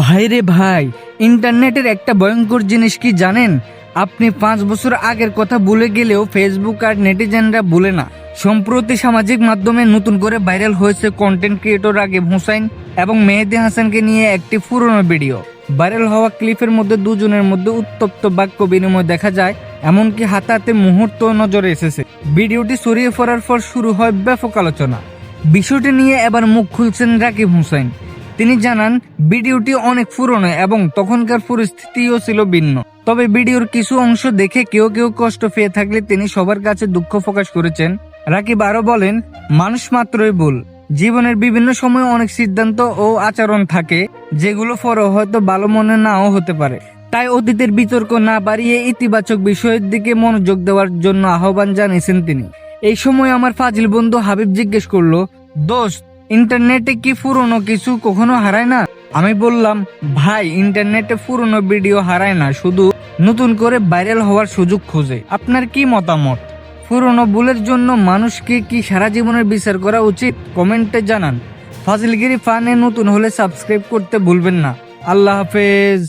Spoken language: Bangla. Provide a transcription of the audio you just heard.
ভাইরে ভাই, ইন্টারনেটের একটা ভয়ঙ্কর জিনিস কি জানেন? আপনি 5 বছর আগের কথা ভুলে গেলেও ফেসবুক আর নেটিজেনরা ভুলে না। সম্প্রতি সামাজিক মাধ্যমে নতুন করে ভাইরাল হয়েছে কন্টেন্ট ক্রিয়েটর রাকিব হোসাইন এবং মেহেদী হাসানকে নিয়ে একটি পুরনো ভিডিও। ভাইরাল হওয়া ক্লিপের মধ্যে দুজনের মধ্যে উত্তপ্ত বাক্য বিনিময় দেখা যায়, এমনকি হাতাহাতি মুহূর্ত নজরে এসেছে। ভিডিওটি ছড়িয়ে পড়ার পর শুরু হয় ব্যাপক আলোচনা। বিষয়টি নিয়ে এবার মুখ খুলছেন রাকিব হোসাইন। তিনি জানান, ভিডিওটি অনেক পুরনো এবং তখনকার পরিস্থিতিও ছিল ভিন্ন। তবে ভিডিওর কিছু অংশ দেখে কেউ কেউ কষ্ট পেয়ে থাকলে তিনি সবার কাছে দুঃখ প্রকাশ করেছেন। রাকিব আরো বলেন, মানুষ মাত্রই ভুল। জীবনের বিভিন্ন সময় অনেক সিদ্ধান্ত ও আচরণ থাকে যেগুলো পরে হয়তো ভালো মনে নাও হতে পারে। তাই অতীতের বিতর্ক না বাড়িয়ে ইতিবাচক বিষয়ের দিকে মনোযোগ দেওয়ার জন্য আহ্বান জানিয়েছেন তিনি। এই সময় আমার ফাজিল বন্ধু হাবিব জিজ্ঞেস করলো, দোস্ত, ইন্টারনেটে কি পুরনো কিছু কখনো হারায় না? আমি বললাম, ভাই, ইন্টারনেটে পুরনো ভিডিও হারায় না, শুধু নতুন করে ভাইরাল হওয়ার সুযোগ খোঁজে। আপনার কি মতামত? পুরনো ভুলের জন্য মানুষকে কি সারা জীবনের বিচার করা উচিত? কমেন্টে জানান। ফাজিলগিরি ফানে নতুন হলে সাবস্ক্রাইব করতে ভুলবেন না। আল্লাহ হাফেজ।